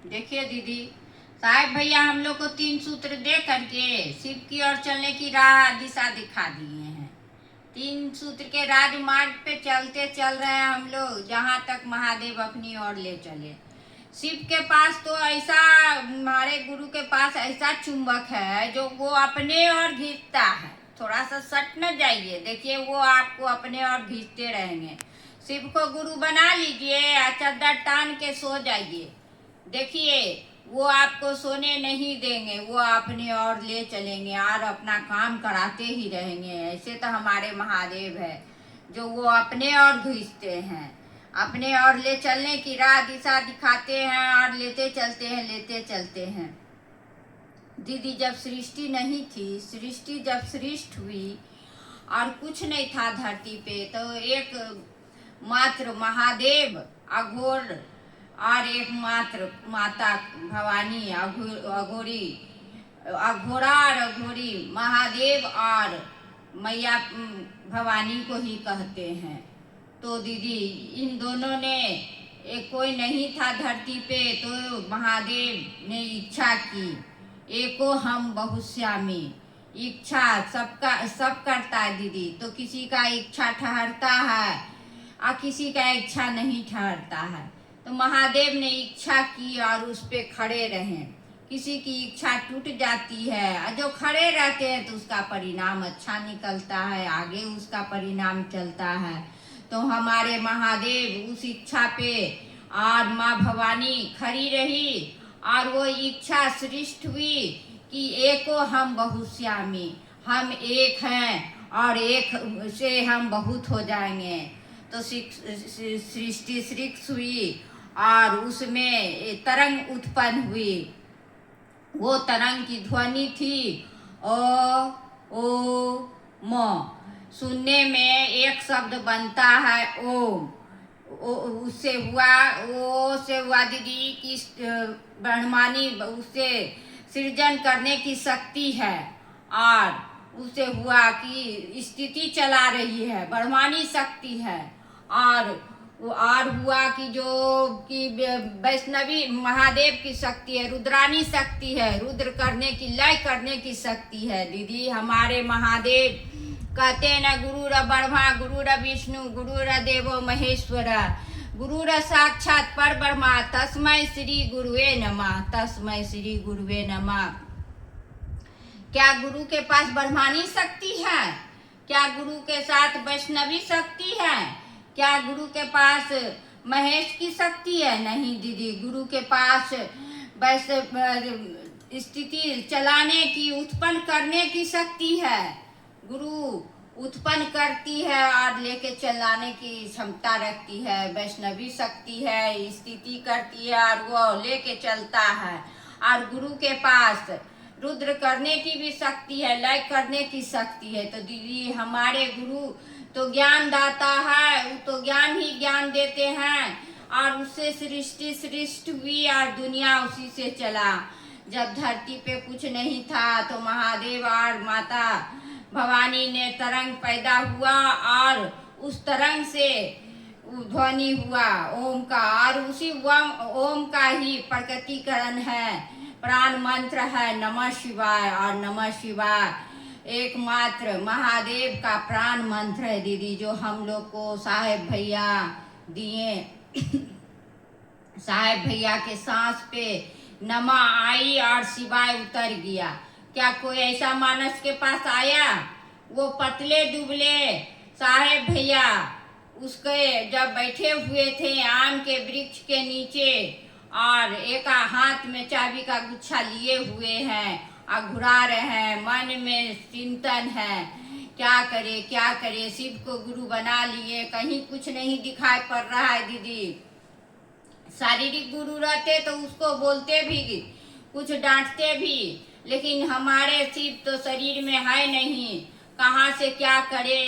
देखिए दीदी, साहेब भैया हम लोग को 3 सूत्र दे करके शिव की ओर चलने की राह दिशा दिखा दिए हैं। 3 सूत्र के राजमार्ग पे चलते चल रहे हैं हम लोग, जहाँ तक महादेव अपनी ओर ले चले। शिव के पास तो ऐसा, हमारे गुरु के पास ऐसा चुंबक है जो वो अपने ओर खींचता है। थोड़ा सा सट न जाइए, देखिए वो आपको अपने ओर खींचते रहेंगे। शिव को गुरु बना लीजिए, चद्दर तान के सो जाइए। देखिए वो आपको सोने नहीं देंगे, वो अपने ओर ले चलेंगे और अपना काम कराते ही रहेंगे। ऐसे तो हमारे महादेव है जो वो अपने ओर खींचते हैं, अपने ओर ले चलने की राह दिशा दिखाते हैं और लेते चलते हैं। दीदी, जब सृष्टि नहीं थी, सृष्टि जब सृष्टि हुई और कुछ नहीं था धरती पे, तो एक मात्र महादेव अघोर और एक मात्र माता भवानी अघोरी, अघोरा और अघोरी महादेव और मैया भवानी को ही कहते हैं। तो दीदी, इन दोनों ने एक कोई नहीं था धरती पे, तो महादेव ने इच्छा की, एको हम बहुश्यामी। इच्छा सबका सब करता है दीदी, तो किसी का इच्छा ठहरता है और किसी का इच्छा नहीं ठहरता है। तो महादेव ने इच्छा की और उस पे खड़े रहें। किसी की इच्छा टूट जाती है और जो खड़े रहते हैं तो उसका परिणाम अच्छा निकलता है, आगे उसका परिणाम चलता है। तो हमारे महादेव उस इच्छा पे और माँ भवानी खड़ी रही और वो इच्छा सृष्टि हुई कि एको हम बहुश्यामी, हम एक हैं और एक से हम बहुत हो जाएंगे। तो सृष्टि सृष्टि हुई और उसमें तरंग उत्पन्न हुई। वो तरंग की ध्वनि थी ओ म। सुनने में एक शब्द बनता है ओम। उससे हुआ, ओ से हुआ दीदी की ब्रह्मानी, उससे सृजन करने की शक्ति है और उससे हुआ कि स्थिति चला रही है, ब्रह्मानी शक्ति है। और हुआ कि जो कि वैष्णवी महादेव की शक्ति है, रुद्रानी शक्ति है, रुद्र करने की, लय करने की शक्ति है। दीदी, हमारे महादेव कहते न गुरुर ब्रह्मा गुरुर विष्णु गुरुर देवो महेश्वर गुरुर साक्षात पर ब्रह्मा तस्मै श्री गुरुवे नमः, तस्मै श्री गुरुवे नमः। क्या गुरु के पास ब्रह्मानी शक्ति है? क्या गुरु के साथ वैष्णवी शक्ति है? क्या गुरु के पास महेश की शक्ति है? नहीं दीदी, गुरु के पास वैसे स्थिति चलाने की, उत्पन्न करने की शक्ति है। गुरु उत्पन्न करती है और लेके चलाने की क्षमता रखती है, वैष्णवी शक्ति है, स्थिति करती है और वो लेके चलता है। और गुरु के पास रुद्र करने की भी शक्ति है, लय करने की शक्ति है। तो दीदी, हमारे गुरु तो ज्ञान दाता है, वो तो ज्ञान ही ज्ञान देते हैं और उससे सृष्टि सृष्टि हुई और दुनिया उसी से चला। जब धरती पे कुछ नहीं था तो महादेव और माता भवानी ने तरंग पैदा हुआ और उस तरंग से ध्वनि हुआ ओम का, और उसी ओम का ही प्रकटीकरण है, प्राण मंत्र है नमः शिवाय। और नमः शिवाय एकमात्र महादेव का प्राण मंत्र है दीदी, जो हम लोग को साहेब भैया दिए। साहेब भैया के सांस पे नमा आई और शिवाय उतर गया। क्या कोई ऐसा मानस के पास आया? वो पतले दुबले साहेब भैया उसके जब बैठे हुए थे आम के वृक्ष के नीचे और एक हाथ में चाबी का गुच्छा लिए हुए हैं और घुरा रहे हैं, मन में चिंतन है क्या करे। शिव को गुरु बना लिए, कहीं कुछ नहीं दिखाई पड़ रहा है दीदी। शारीरिक गुरु रहते तो उसको बोलते भी, कुछ डांटते भी, लेकिन हमारे शिव तो शरीर में है नहीं, कहाँ से क्या करे।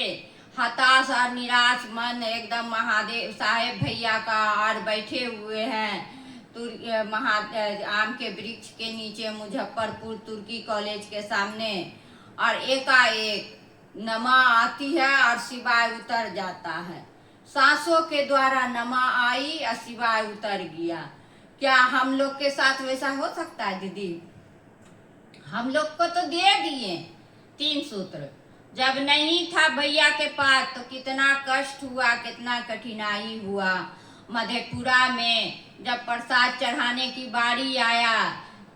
हताश और निराश मन एकदम महादेव साहेब भैया का और बैठे हुए हैं आम के वृक्ष के नीचे मुजफ्फरपुर तुर्की कॉलेज के सामने। और एकाएक नमा आती है और शिवाय उतर जाता है। सांसों के द्वारा नमा आई और शिवाय उतर गया। क्या हम लोग के साथ वैसा हो सकता है दीदी? हम लोग को तो दे दिए 3 सूत्र। जब नहीं था भैया के पास तो कितना कष्ट हुआ, कितना कठिनाई हुआ। मधेपुरा में जब प्रसाद चढ़ाने की बारी आया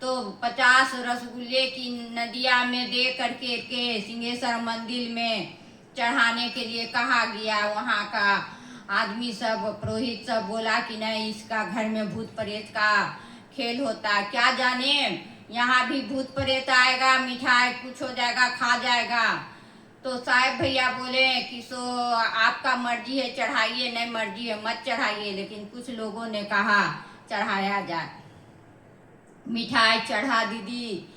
तो 50 रसगुल्ले की नदिया में दे करके के सिंहेश्वर मंदिर में चढ़ाने के लिए कहा गया। वहाँ का आदमी सब, पुरोहित सब बोला कि नहीं, इसका घर में भूत प्रेत का खेल होता, क्या जाने यहाँ भी भूत प्रेत आएगा, मिठाई कुछ हो जाएगा, खा जाएगा। तो साहब भैया बोले कि सो आपका मर्जी है चढ़ाइए, नहीं मर्जी है मत चढ़ाइए। लेकिन कुछ लोगों ने कहा चढ़ाया जाए। मिठाई चढ़ा दीदी।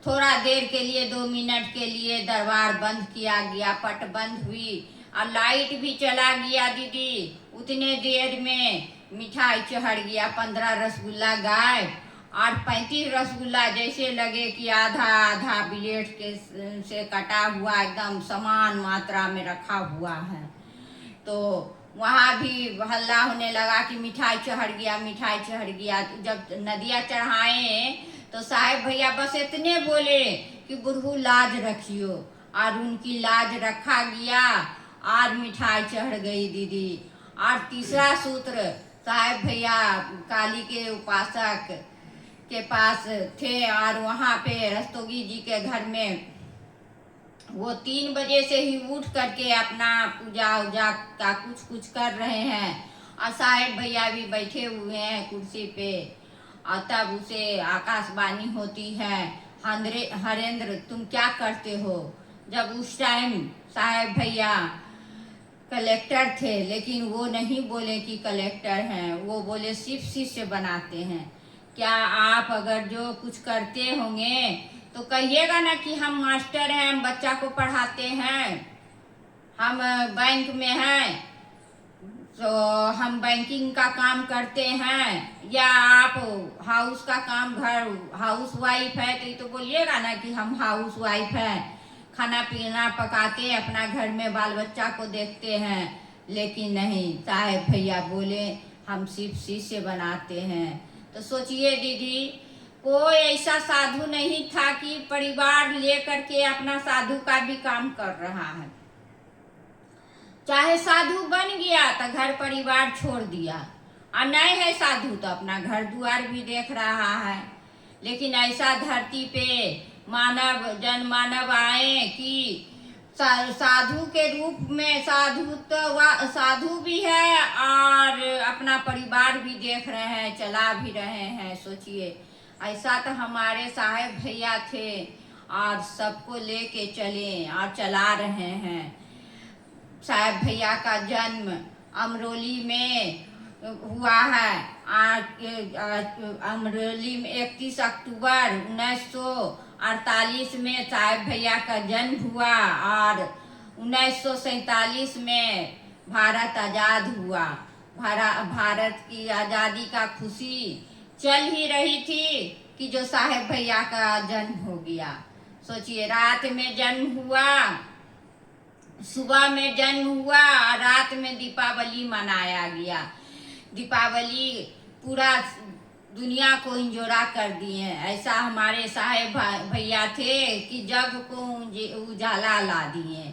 थोड़ा देर के लिए 2 मिनट के लिए दरबार बंद किया गया, पट बंद हुई और लाइट भी चला गया दीदी। उतने देर में मिठाई चढ़ गया, 15 रसगुल्ला गायब और 35 रसगुल्ला जैसे लगे कि आधा आधा ब्लेड के से कटा हुआ एकदम समान मात्रा में रखा हुआ है। तो वहाँ भी हल्ला होने लगा कि मिठाई चढ़ गया, मिठाई चढ़ गया। जब नदिया चढ़ाए तो साहब भैया बस इतने बोले कि बुढ़ऊ लाज रखियो, और उनकी लाज रखा गया और मिठाई चढ़ गई दीदी। और तीसरा सूत्र साहब भैया काली के उपासक के पास थे और वहाँ पे रस्तोगी जी के घर में वो 3 बजे से ही उठ करके अपना पूजा उजा का कुछ कर रहे हैं और साहेब भैया भी बैठे हुए हैं कुर्सी पे। और तब उसे आकाशवाणी होती है, हरेंद्र तुम क्या करते हो? जब उस टाइम साहेब भैया कलेक्टर थे, लेकिन वो नहीं बोले कि कलेक्टर हैं, वो बोले सिर्फ शिष्य बनाते हैं। क्या आप अगर जो कुछ करते होंगे तो कहिएगा ना कि हम मास्टर हैं, हम बच्चा को पढ़ाते हैं, हम बैंक में हैं तो हम बैंकिंग का काम करते हैं, या आप हाउस का काम, घर हाउस वाइफ है तो बोलिएगा ना कि हम हाउस वाइफ हैं, खाना पीना पकाते अपना घर में बाल बच्चा को देखते हैं। लेकिन नहीं, साहेब भैया बोले हम सिर्फ शिष्य बनाते हैं। तो सोचिए दीदी, कोई ऐसा साधु नहीं था कि परिवार लेकर के अपना साधु का भी काम कर रहा है। चाहे साधु बन गया तो घर परिवार छोड़ दिया, और नहीं है साधु तो अपना घर द्वार भी देख रहा है। लेकिन ऐसा धरती पे मानव आए कि साधु के रूप में, साधु भी है और अपना परिवार भी देख रहे हैं, चला भी रहे हैं। सोचिए, ऐसा तो हमारे साहेब भैया थे और सबको लेके चले और चला रहे हैं। साहेब भैया का जन्म अमरोली में हुआ है। अमरोली में 31 अक्टूबर 1948 में साहेब भैया का जन्म हुआ और 1947 में भारत आज़ाद हुआ। भारत की आज़ादी का खुशी चल ही रही थी कि जो साहेब भैया का जन्म हो गया। सोचिए, रात में जन्म हुआ, सुबह में जन्म हुआ, रात में दीपावली मनाया गया। दीपावली पूरा दुनिया को इंजोरा कर दिए। ऐसा हमारे साहेब भैया थे कि जग को उजाला ला दिए।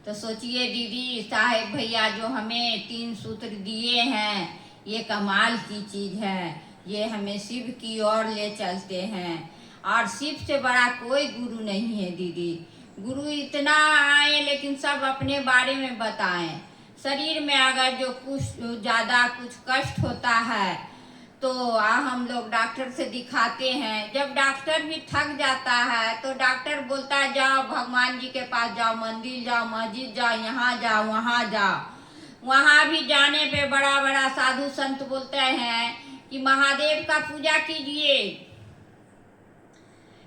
तो सोचिए दीदी, साहेब भैया जो हमें 3 सूत्र दिए हैं, ये कमाल की चीज़ है। ये हमें शिव की ओर ले चलते हैं और शिव से बड़ा कोई गुरु नहीं है दीदी। गुरु इतना आए लेकिन सब अपने बारे में बताएं। शरीर में अगर जो कुछ ज़्यादा कुछ कष्ट होता है तो हम लोग डॉक्टर से दिखाते हैं। जब डॉक्टर भी थक जाता है तो डॉक्टर बोलता है जाओ भगवान जी के पास जाओ, मंदिर जाओ, मस्जिद जाओ, यहाँ जाओ, वहाँ जाओ। वहाँ भी जाने पे बड़ा बड़ा साधु संत बोलते हैं कि महादेव का पूजा कीजिए,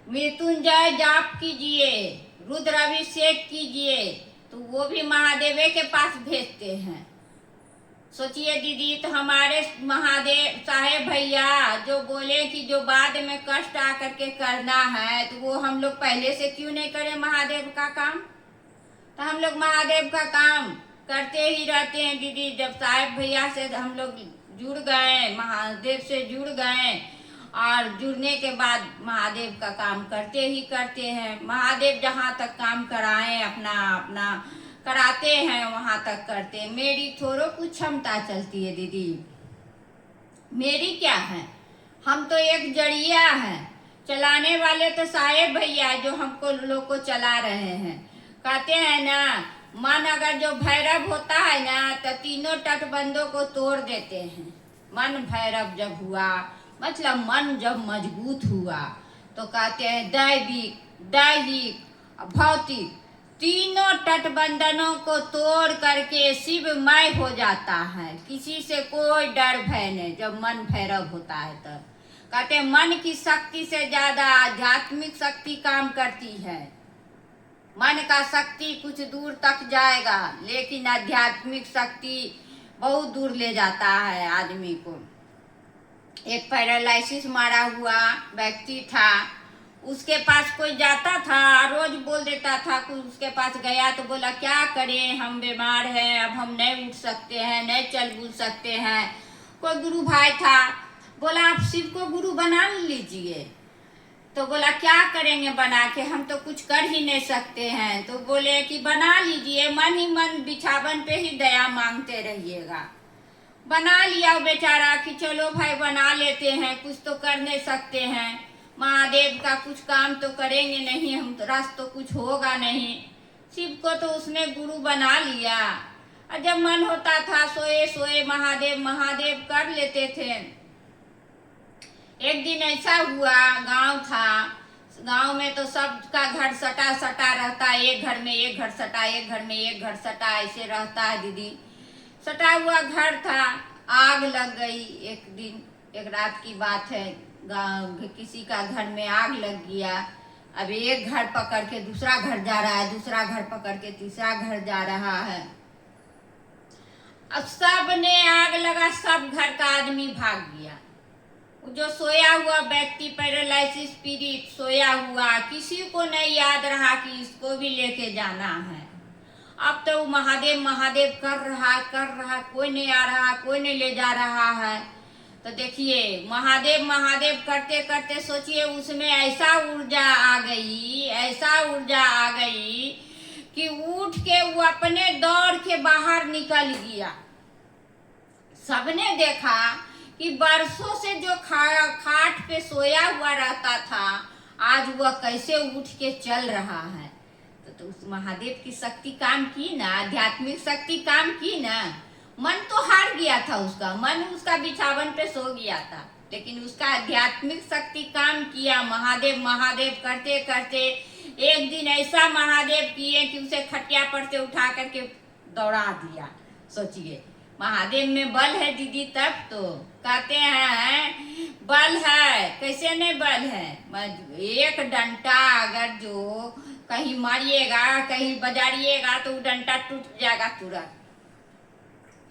मृत्युंजय जाप कीजिए, रुद्र अभिषेक कीजिए, तो वो भी महादेव के पास भेजते हैं। सोचिए दीदी, तो हमारे महादेव साहेब भैया जो बोले कि जो बाद में कष्ट आकर के करना है तो वो हम लोग पहले से क्यों नहीं करें महादेव का काम? तो हम लोग महादेव का काम करते ही रहते हैं दीदी। जब साहेब भैया से हम लोग जुड़ गए, महादेव से जुड़ गए और जुड़ने के बाद महादेव का काम करते ही करते हैं। महादेव जहाँ तक काम कराएं अपना अपना कराते हैं वहाँ तक करते हैं। मेरी थोड़ो कुछ क्षमता चलती है दीदी, मेरी क्या है, हम तो एक जरिया है, चलाने वाले तो साहेब भैया जो हमको लोग को चला रहे हैं। कहते हैं ना, मन अगर जो भैरव होता है ना तो तीनों तटबंधों को तोड़ देते हैं। मन भैरव जब हुआ मतलब मन जब मजबूत हुआ तो कहते हैं दैविक दैहिक भौतिक तीनों तटबंधनों को तोड़ करके शिवमय हो जाता है। किसी से कोई डर भय नहीं जब मन भैरव होता है। तब कहते हैं मन की शक्ति से ज्यादा आध्यात्मिक शक्ति काम करती है। मन का शक्ति कुछ दूर तक जाएगा लेकिन आध्यात्मिक शक्ति बहुत दूर ले जाता है आदमी को। एक पैरालिसिस मारा हुआ व्यक्ति था, उसके पास कोई जाता था रोज बोल देता था कि उसके पास गया तो बोला क्या करें, हम बीमार हैं, अब हम नहीं उठ सकते हैं, नहीं चल बुल सकते हैं। कोई गुरु भाई था, बोला आप शिव को गुरु बना लीजिए। तो बोला क्या करेंगे बना के, हम तो कुछ कर ही नहीं सकते हैं। तो बोले कि बना लीजिए, मन ही मन बिछावन पे ही दया मांगते रहिएगा। बना लिया बेचारा कि चलो भाई बना लेते हैं, कुछ तो कर नहीं सकते हैं, महादेव का कुछ काम तो करेंगे नहीं हम, तो रस तो कुछ होगा नहीं। शिव को तो उसने गुरु बना लिया और जब मन होता था सोए सोए महादेव महादेव कर लेते थे। एक दिन ऐसा हुआ, गांव था, गांव में तो सबका घर सटा सटा रहता है, एक घर में एक घर सटा, एक घर में एक घर सटा, ऐसे रहता है दीदी। सटा हुआ घर था, आग लग गई एक दिन, एक रात की बात है, गांव किसी का घर में आग लग गया। अब एक घर पकड़ के दूसरा घर जा रहा है, दूसरा घर पकड़ के तीसरा घर जा रहा है। अब सब ने आग लगा, सब घर का आदमी भाग गया। जो सोया हुआ व्यक्ति पैरालिसिस पीड़ित सोया हुआ, किसी को नहीं याद रहा कि इसको भी लेके जाना है। अब तो महादेव महादेव कर रहा, कोई नहीं आ रहा, कोई नहीं ले जा रहा है। तो देखिए महादेव महादेव करते करते सोचिए उसमें ऐसा ऊर्जा आ गई, ऐसा ऊर्जा आ गई कि उठ के वो अपने दौड़ के बाहर निकल गया। सबने देखा कि बरसों से जो खाट पे सोया हुआ रहता था आज वह कैसे उठ के चल रहा है। तो उस महादेव की शक्ति काम की ना, आध्यात्मिक शक्ति काम की ना। मन तो हार गया था उसका, मन उसका बिछावन पे सो गया था, लेकिन उसका आध्यात्मिक शक्ति काम किया। महादेव महादेव करते करते एक दिन ऐसा महादेव किए कि उसे खटिया पर से उठा करके दौड़ा दिया। सोचिए महादेव में बल है दीदी। तब तो कहते हैं बल है, कैसे नहीं बल है। एक डंडा अगर जो कहीं मारिएगा कहीं बजारिएगा तो डंडा टूट जाएगा तुरंत,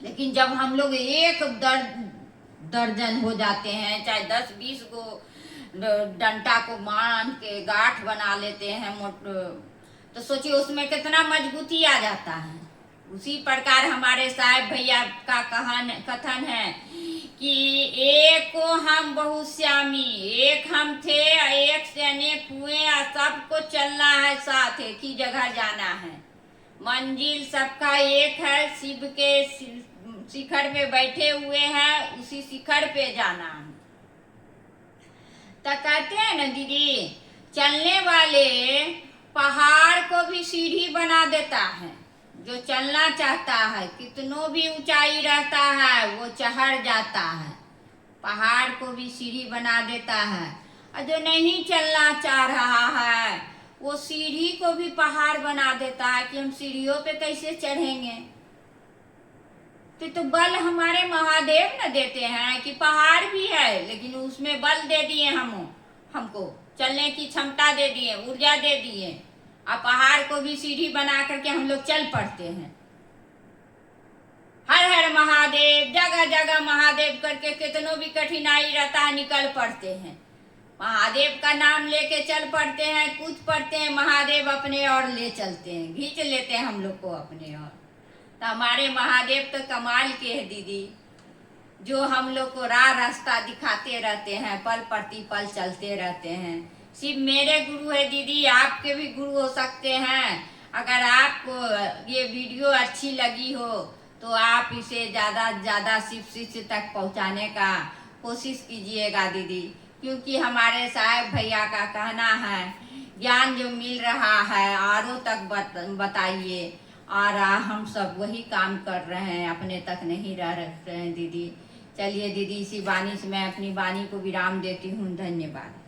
लेकिन जब हम लोग एक दर्जन हो जाते हैं, चाहे 10-20 को डंडा को मान के गांठ बना लेते हैं तो सोचिए उसमें कितना मजबूती आ जाता है। उसी प्रकार हमारे साहब भैया का कथन है कि एक को हम बहुश्यामी, एक हम थे, एक से अनेक हुए, सबको चलना है, साथ एक ही जगह जाना है, मंजिल सबका एक है, शिव के शिखर पे बैठे हुए हैं, उसी शिखर पे जाना है। तो कहते हैं ना दीदी, चलने वाले पहाड़ को भी सीढ़ी बना देता है। जो चलना चाहता है कितनों भी ऊंचाई रहता है वो चढ़ जाता है, पहाड़ को भी सीढ़ी बना देता है। और जो नहीं चलना चाह रहा है वो सीढ़ी को भी पहाड़ बना देता है कि हम सीढ़ियों पे कैसे चढ़ेंगे। तो बल हमारे महादेव न देते हैं कि पहाड़ भी है लेकिन उसमें बल दे दिए, हमको चलने की क्षमता दे दिए, ऊर्जा दे दिए, और पहाड़ को भी सीढ़ी बना करके हम लोग चल पड़ते हैं। हर हर महादेव, जगह जगह महादेव करके कितनों भी कठिनाई रहता है निकल पड़ते हैं, महादेव का नाम लेके चल पड़ते हैं, कूद पड़ते हैं, महादेव अपने और ले चलते हैं, खींच लेते हैं हम लोग को अपने और। तो हमारे महादेव तो कमाल के है दीदी, जो हम लोग को राह रास्ता दिखाते रहते हैं, पल प्रति पल चलते रहते हैं। सिर्फ मेरे गुरु है दीदी, आपके भी गुरु हो सकते हैं। अगर आपको ये वीडियो अच्छी लगी हो तो आप इसे ज़्यादा से ज़्यादा शिष्य तक पहुंचाने का कोशिश कीजिएगा दीदी, क्योंकि हमारे साहब भैया का कहना है ज्ञान जो मिल रहा है औरों तक बताइए, और हम सब वही काम कर रहे हैं, अपने तक नहीं रह रहे हैं दीदी। चलिए दीदी, इसी वाणी से मैं अपनी वाणी को विराम देती हूँ। धन्यवाद।